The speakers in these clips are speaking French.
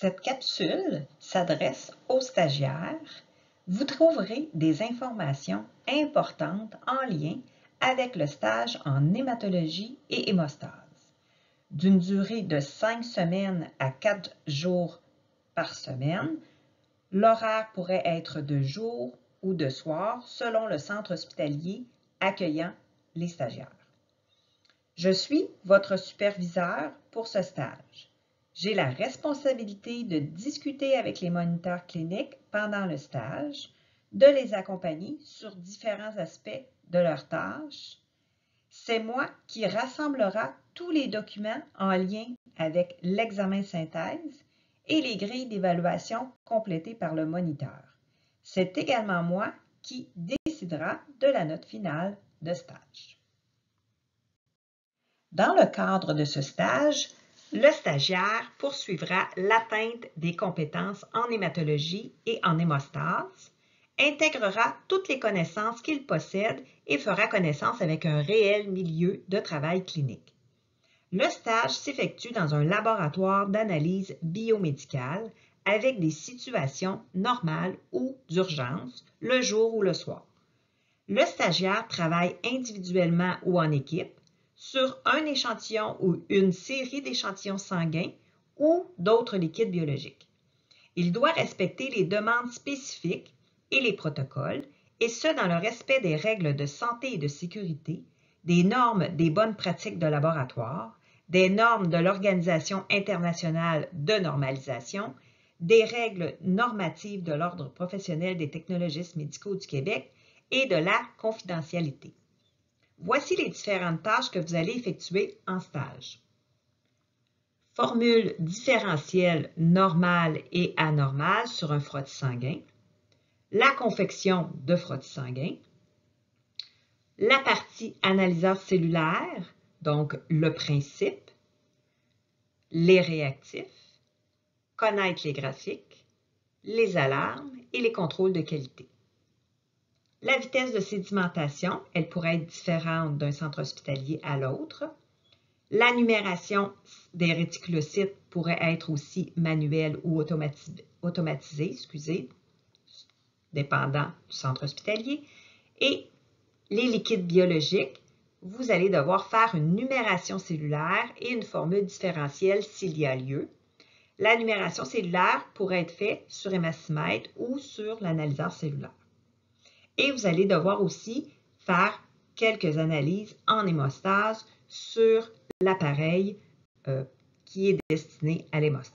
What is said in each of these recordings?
Cette capsule s'adresse aux stagiaires. Vous trouverez des informations importantes en lien avec le stage en hématologie et hémostase. D'une durée de 5 semaines à 4 jours par semaine, l'horaire pourrait être de jour ou de soir selon le centre hospitalier accueillant les stagiaires. Je suis votre superviseur pour ce stage. J'ai la responsabilité de discuter avec les moniteurs cliniques pendant le stage, de les accompagner sur différents aspects de leur tâche. C'est moi qui rassemblera tous les documents en lien avec l'examen synthèse et les grilles d'évaluation complétées par le moniteur. C'est également moi qui décidera de la note finale de stage. Dans le cadre de ce stage, le stagiaire poursuivra l'atteinte des compétences en hématologie et en hémostase, intégrera toutes les connaissances qu'il possède et fera connaissance avec un réel milieu de travail clinique. Le stage s'effectue dans un laboratoire d'analyse biomédicale avec des situations normales ou d'urgence, le jour ou le soir. Le stagiaire travaille individuellement ou en équipe sur un échantillon ou une série d'échantillons sanguins ou d'autres liquides biologiques. Il doit respecter les demandes spécifiques et les protocoles, et ce dans le respect des règles de santé et de sécurité, des normes des bonnes pratiques de laboratoire, des normes de l'Organisation internationale de normalisation, des règles normatives de l'Ordre professionnel des technologistes médicaux du Québec et de la confidentialité. Voici les différentes tâches que vous allez effectuer en stage. Formule différentielle normale et anormale sur un frottis sanguin, la confection de frottis sanguin, la partie analyseur cellulaire, donc le principe, les réactifs, connaître les graphiques, les alarmes et les contrôles de qualité. La vitesse de sédimentation, elle pourrait être différente d'un centre hospitalier à l'autre. La numération des réticulocytes pourrait être aussi manuelle ou automatisée, dépendant du centre hospitalier. Et les liquides biologiques, vous allez devoir faire une numération cellulaire et une formule différentielle s'il y a lieu. La numération cellulaire pourrait être faite sur hémacimètre ou sur l'analyseur cellulaire. Et vous allez devoir aussi faire quelques analyses en hémostase sur l'appareil qui est destiné à l'hémostase.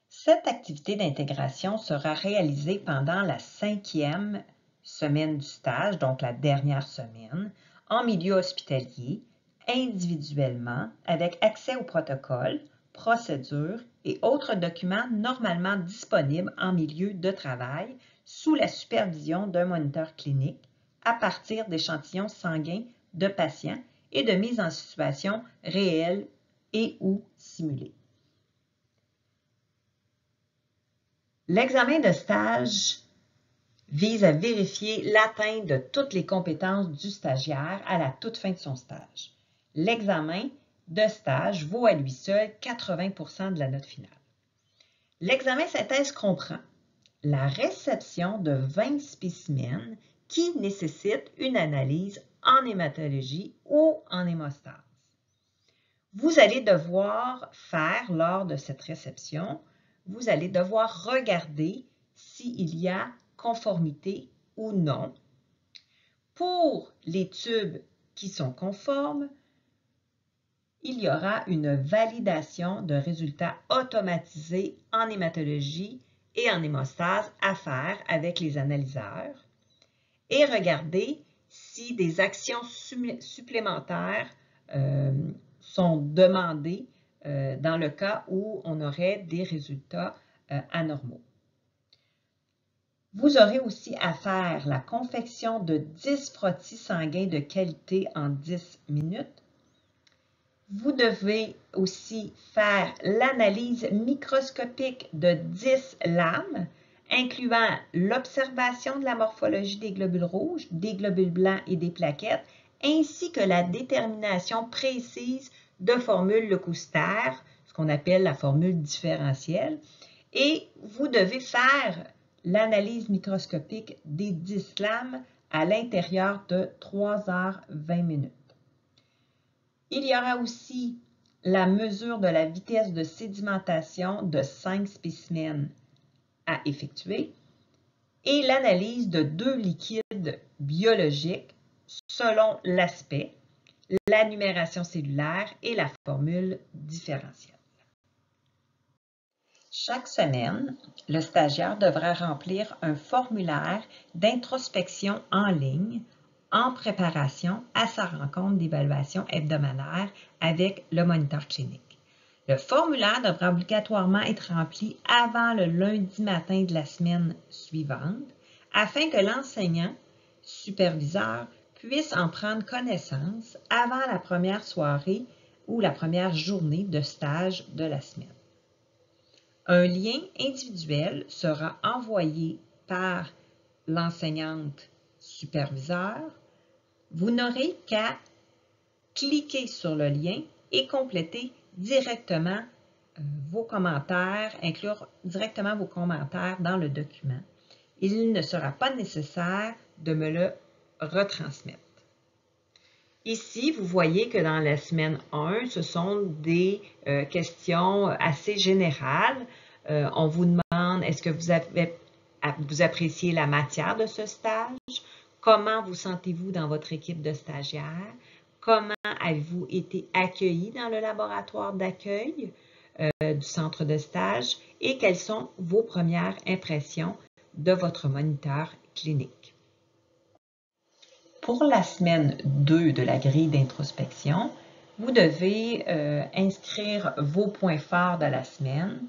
Cette activité d'intégration sera réalisée pendant la 5e semaine du stage, donc la dernière semaine, en milieu hospitalier, individuellement, avec accès au protocole, procédures et autres documents normalement disponibles en milieu de travail sous la supervision d'un moniteur clinique à partir d'échantillons sanguins de patients et de mise en situation réelle et ou simulée. L'examen de stage vise à vérifier l'atteinte de toutes les compétences du stagiaire à la toute fin de son stage. L'examen de stage vaut à lui seul 80% de la note finale. L'examen synthèse comprend la réception de 20 spécimens qui nécessitent une analyse en hématologie ou en hémostase. Vous allez devoir faire, lors de cette réception, vous allez devoir regarder s'il y a conformité ou non. Pour les tubes qui sont conformes, il y aura une validation de résultats automatisés en hématologie et en hémostase à faire avec les analyseurs et regarder si des actions supplémentaires sont demandées dans le cas où on aurait des résultats anormaux. Vous aurez aussi à faire la confection de 10 frottis sanguins de qualité en 10 minutes. Vous devez aussi faire l'analyse microscopique de 10 lames, incluant l'observation de la morphologie des globules rouges, des globules blancs et des plaquettes, ainsi que la détermination précise de formules leucocytaires, ce qu'on appelle la formule différentielle, et vous devez faire l'analyse microscopique des 10 lames à l'intérieur de 3 heures 20 minutes. Il y aura aussi la mesure de la vitesse de sédimentation de 5 spécimens à effectuer et l'analyse de 2 liquides biologiques selon l'aspect, la numération cellulaire et la formule différentielle. Chaque semaine, le stagiaire devra remplir un formulaire d'introspection en ligne en préparation à sa rencontre d'évaluation hebdomadaire avec le moniteur clinique. Le formulaire devra obligatoirement être rempli avant le lundi matin de la semaine suivante afin que l'enseignant superviseur puisse en prendre connaissance avant la première soirée ou la première journée de stage de la semaine. Un lien individuel sera envoyé par l'enseignante superviseur. Vous n'aurez qu'à cliquer sur le lien et compléter directement vos commentaires, inclure directement vos commentaires dans le document. Il ne sera pas nécessaire de me le retransmettre. Ici, vous voyez que dans la semaine 1, ce sont des questions assez générales. On vous demande, est-ce que vous appréciez la matière de ce stage? Comment vous sentez-vous dans votre équipe de stagiaires? Comment avez-vous été accueilli dans le laboratoire d'accueil du centre de stage? Et quelles sont vos premières impressions de votre moniteur clinique? Pour la semaine 2 de la grille d'introspection, vous devez inscrire vos points forts de la semaine,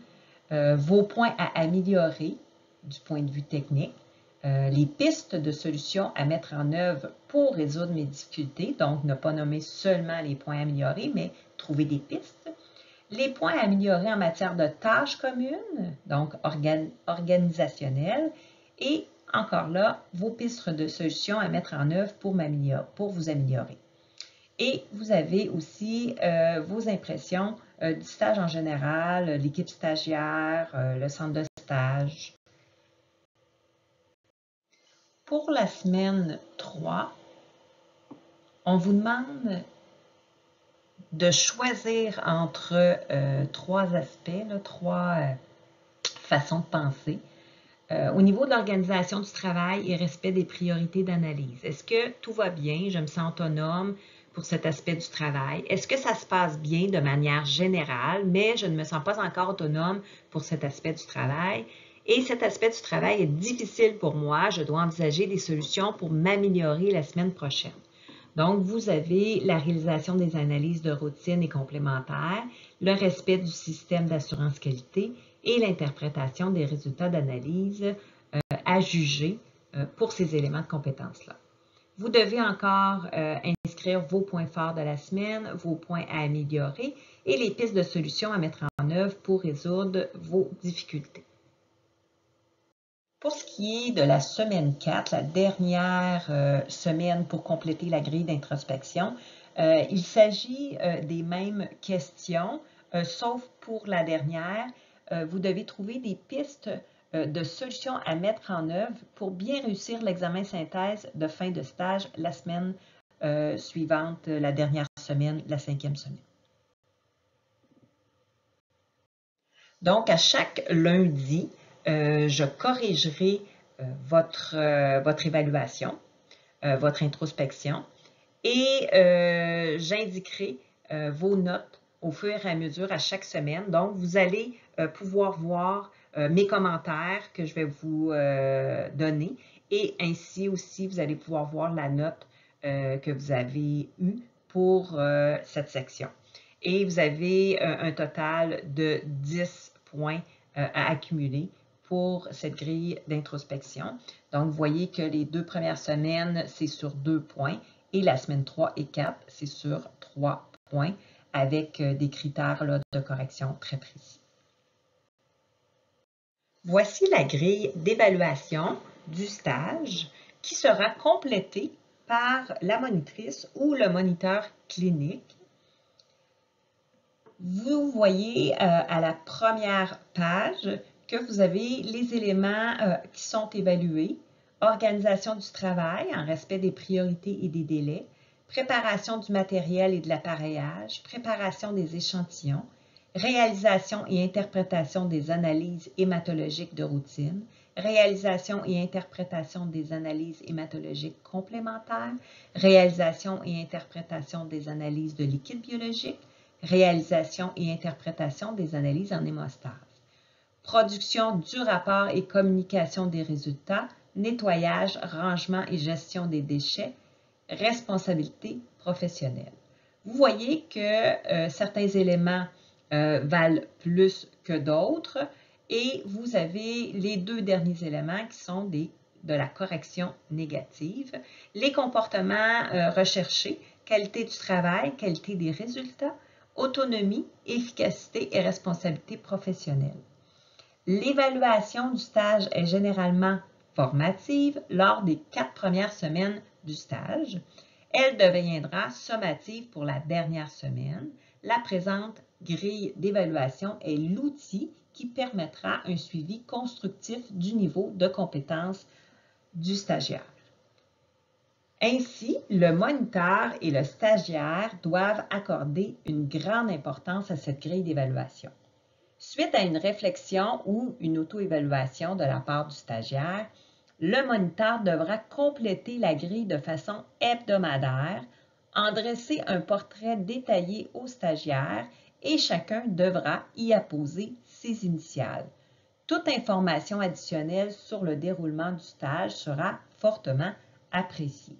vos points à améliorer du point de vue technique, les pistes de solutions à mettre en œuvre pour résoudre mes difficultés, donc ne pas nommer seulement les points améliorés, mais trouver des pistes, les points à améliorer en matière de tâches communes, donc organisationnelles, et encore là, vos pistes de solutions à mettre en œuvre pour vous améliorer. Et vous avez aussi vos impressions du stage en général, l'équipe stagiaire, le centre de stage. Pour la semaine 3, on vous demande de choisir entre 3 aspects, 3 façons de penser. Au niveau de l'organisation du travail et respect des priorités d'analyse, est-ce que tout va bien? Je me sens autonome pour cet aspect du travail. Est-ce que ça se passe bien de manière générale, mais je ne me sens pas encore autonome pour cet aspect du travail? Et cet aspect du travail est difficile pour moi. Je dois envisager des solutions pour m'améliorer la semaine prochaine. Donc, vous avez la réalisation des analyses de routine et complémentaires, le respect du système d'assurance qualité et l'interprétation des résultats d'analyse à juger pour ces éléments de compétences-là. Vous devez encore inscrire vos points forts de la semaine, vos points à améliorer et les pistes de solutions à mettre en œuvre pour résoudre vos difficultés. Pour ce qui est de la semaine 4, la dernière semaine pour compléter la grille d'introspection, il s'agit des mêmes questions, sauf pour la dernière. Vous devez trouver des pistes de solutions à mettre en œuvre pour bien réussir l'examen synthèse de fin de stage la semaine suivante, la dernière semaine, la 5e semaine. Donc, à chaque lundi, je corrigerai votre évaluation, votre introspection et j'indiquerai vos notes au fur et à mesure à chaque semaine. Donc, vous allez pouvoir voir mes commentaires que je vais vous donner et ainsi aussi, vous allez pouvoir voir la note que vous avez eue pour cette section. Et vous avez un total de 10 points à accumuler pour cette grille d'introspection. Donc, vous voyez que les 2 premières semaines, c'est sur 2 points et la semaine 3 et 4, c'est sur 3 points avec des critères là, de correction très précis. Voici la grille d'évaluation du stage qui sera complétée par la monitrice ou le moniteur clinique. Vous voyez à la première page que vous avez les éléments qui sont évalués. Organisation du travail en respect des priorités et des délais, préparation du matériel et de l'appareillage, préparation des échantillons, réalisation et interprétation des analyses hématologiques de routine, réalisation et interprétation des analyses hématologiques complémentaires, réalisation et interprétation des analyses de liquide biologique, réalisation et interprétation des analyses en hémostase, production du rapport et communication des résultats, nettoyage, rangement et gestion des déchets, responsabilité professionnelle. Vous voyez que certains éléments valent plus que d'autres et vous avez les deux derniers éléments qui sont de la correction négative. Les comportements recherchés, qualité du travail, qualité des résultats, autonomie, efficacité et responsabilité professionnelle. L'évaluation du stage est généralement formative lors des 4 premières semaines du stage. Elle deviendra sommative pour la dernière semaine. La présente grille d'évaluation est l'outil qui permettra un suivi constructif du niveau de compétence du stagiaire. Ainsi, le moniteur et le stagiaire doivent accorder une grande importance à cette grille d'évaluation. Suite à une réflexion ou une auto-évaluation de la part du stagiaire, le moniteur devra compléter la grille de façon hebdomadaire, en dresser un portrait détaillé au stagiaire et chacun devra y apposer ses initiales. Toute information additionnelle sur le déroulement du stage sera fortement appréciée.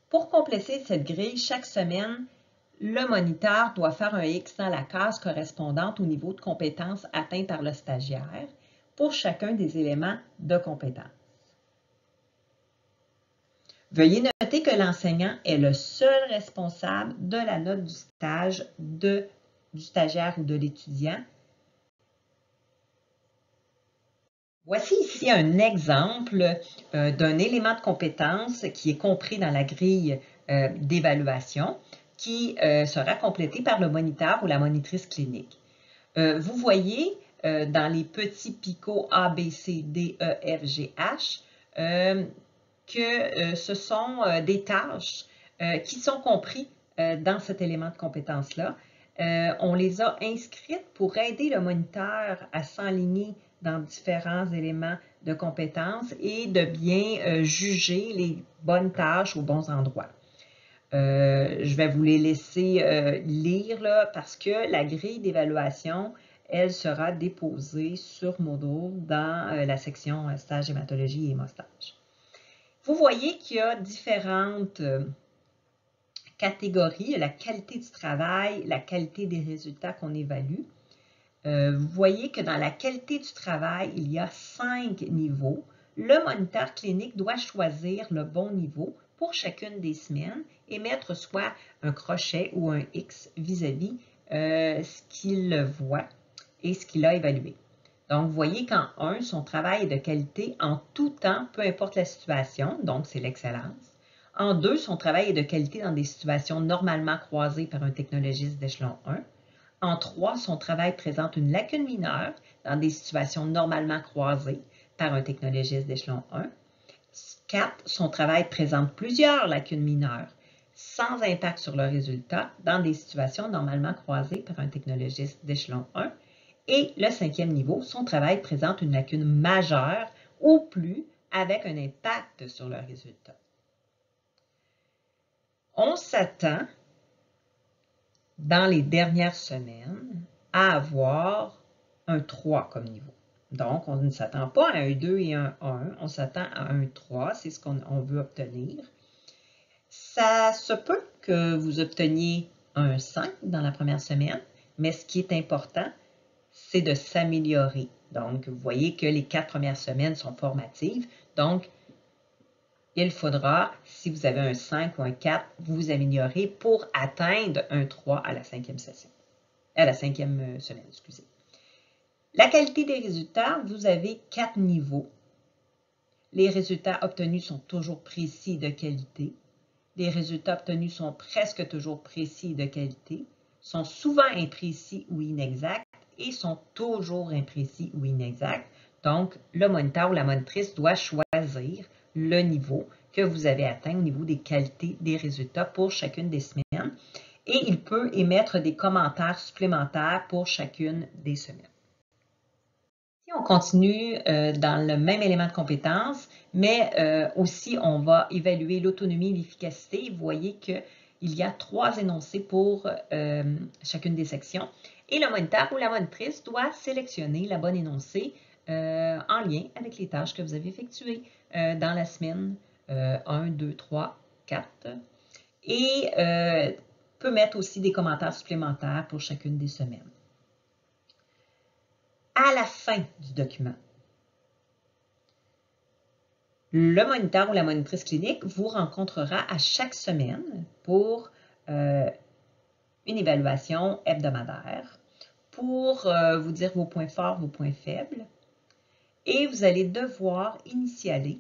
Pour compléter cette grille, chaque semaine, le moniteur doit faire un X dans la case correspondante au niveau de compétence atteint par le stagiaire pour chacun des éléments de compétence. Veuillez noter que l'enseignant est le seul responsable de la note du stage du stagiaire ou de l'étudiant. Voici ici un exemple d'un élément de compétence qui est compris dans la grille d'évaluation qui sera complété par le moniteur ou la monitrice clinique. Vous voyez dans les petits picots A, B, C, D, E, F, G, H que ce sont des tâches qui sont comprises dans cet élément de compétence-là. On les a inscrites pour aider le moniteur à s'enligner dans différents éléments de compétences et de bien juger les bonnes tâches aux bons endroits. Je vais vous les laisser lire là, parce que la grille d'évaluation, elle sera déposée sur Moodle dans la section stage hématologie et hémostage. Vous voyez qu'il y a différentes catégories, la qualité du travail, la qualité des résultats qu'on évalue. Vous voyez que dans la qualité du travail, il y a 5 niveaux. Le moniteur clinique doit choisir le bon niveau pour chacune des semaines et mettre soit un crochet ou un X vis-à-vis ce qu'il voit et ce qu'il a évalué. Donc, vous voyez qu'en 1, son travail est de qualité en tout temps, peu importe la situation, donc c'est l'excellence. En 2, son travail est de qualité dans des situations normalement croisées par un technologiste d'échelon 1. En 3, son travail présente une lacune mineure dans des situations normalement croisées par un technologiste d'échelon 1. 4, son travail présente plusieurs lacunes mineures sans impact sur le résultat dans des situations normalement croisées par un technologiste d'échelon 1. Et le 5e niveau, son travail présente une lacune majeure ou plus avec un impact sur le résultat. On s'attend dans les dernières semaines à avoir un 3 comme niveau. Donc, on ne s'attend pas à un 2 et un 1, on s'attend à un 3, c'est ce qu'on veut obtenir. Ça se peut que vous obteniez un 5 dans la première semaine, mais ce qui est important, c'est de s'améliorer. Donc, vous voyez que les 4 premières semaines sont formatives. Donc, il faudra, si vous avez un 5 ou un 4, vous améliorer pour atteindre un 3 à la 5e session. À la 5e semaine, excusez. La qualité des résultats, vous avez 4 niveaux. Les résultats obtenus sont toujours précis de qualité. Les résultats obtenus sont presque toujours précis de qualité. sont souvent imprécis ou inexacts et sont toujours imprécis ou inexacts. Donc, le moniteur ou la monitrice doit choisir le niveau que vous avez atteint au niveau des qualités des résultats pour chacune des semaines. Et il peut émettre des commentaires supplémentaires pour chacune des semaines. On continue dans le même élément de compétence, mais aussi on va évaluer l'autonomie et l'efficacité. Vous voyez qu'il y a 3 énoncés pour chacune des sections. Et le moniteur ou la monitrice doit sélectionner la bonne énoncée en lien avec les tâches que vous avez effectuées dans la semaine 1, 2, 3, 4. Et peut mettre aussi des commentaires supplémentaires pour chacune des semaines. À la fin du document, le moniteur ou la monitrice clinique vous rencontrera à chaque semaine pour une évaluation hebdomadaire, pour vous dire vos points forts, vos points faibles, et vous allez devoir initialer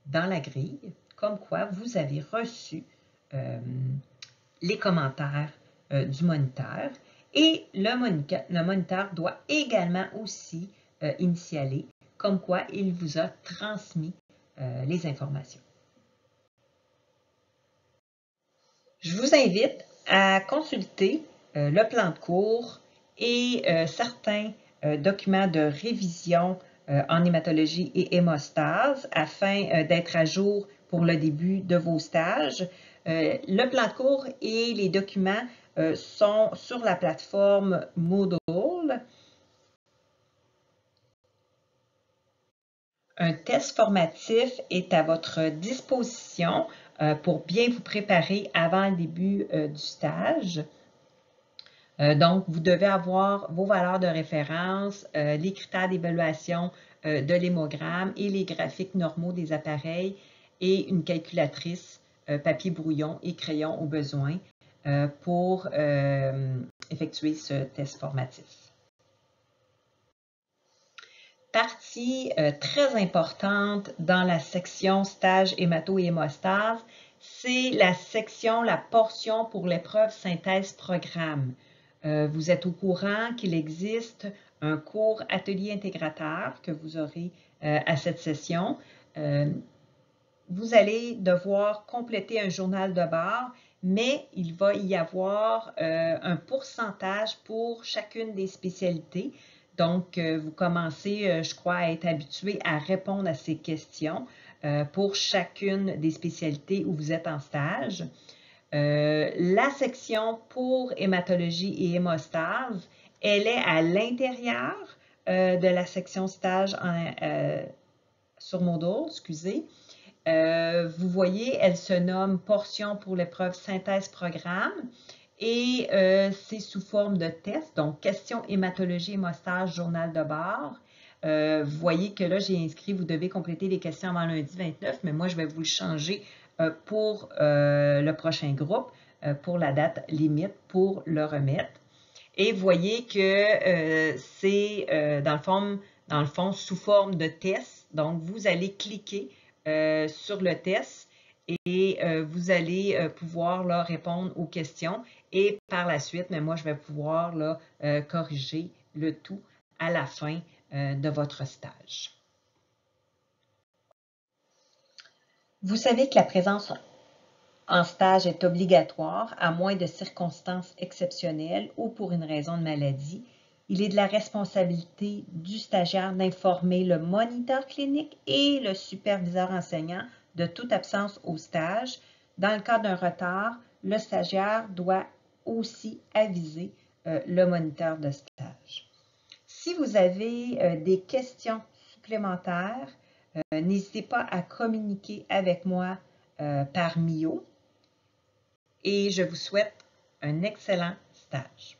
dans la grille comme quoi vous avez reçu les commentaires du moniteur. Et le moniteur doit également aussi initialer comme quoi il vous a transmis les informations. Je vous invite à consulter le plan de cours et certains documents de révision en hématologie et hémostase afin d'être à jour pour le début de vos stages. Le plan de cours et les documents sont sur la plateforme Moodle. Un test formatif est à votre disposition pour bien vous préparer avant le début du stage. Donc, vous devez avoir vos valeurs de référence, les critères d'évaluation de l'hémogramme et les graphiques normaux des appareils et une calculatrice, papier brouillon et crayon au besoin pour effectuer ce test formatif. Partie très importante dans la section stage hémato et hémostase, c'est la portion pour l'épreuve synthèse programme. Vous êtes au courant qu'il existe un cours atelier intégrateur que vous aurez à cette session. Vous allez devoir compléter un journal de bord, mais il va y avoir un pourcentage pour chacune des spécialités. Donc, vous commencez, je crois, à être habitué à répondre à ces questions pour chacune des spécialités où vous êtes en stage. La section pour hématologie et hémostase, elle est à l'intérieur de la section stage sur Moodle, excusez. Vous voyez, elle se nomme portion pour l'épreuve synthèse programme et c'est sous forme de test, donc question hématologie, hémostase, journal de bord. Vous voyez que là, j'ai inscrit, vous devez compléter les questions avant lundi 29, mais moi, je vais vous le changer pour le prochain groupe, pour la date limite, pour le remettre. Et vous voyez que c'est dans le fond, sous forme de test. Donc, vous allez cliquer sur le test et vous allez pouvoir là, répondre aux questions. Et par la suite, mais moi, je vais pouvoir là, corriger le tout à la fin de votre stage. Vous savez que la présence en stage est obligatoire à moins de circonstances exceptionnelles ou pour une raison de maladie. Il est de la responsabilité du stagiaire d'informer le moniteur clinique et le superviseur enseignant de toute absence au stage. Dans le cas d'un retard, le stagiaire doit aussi aviser le moniteur de stage. Si vous avez des questions supplémentaires, n'hésitez pas à communiquer avec moi par Mio et je vous souhaite un excellent stage.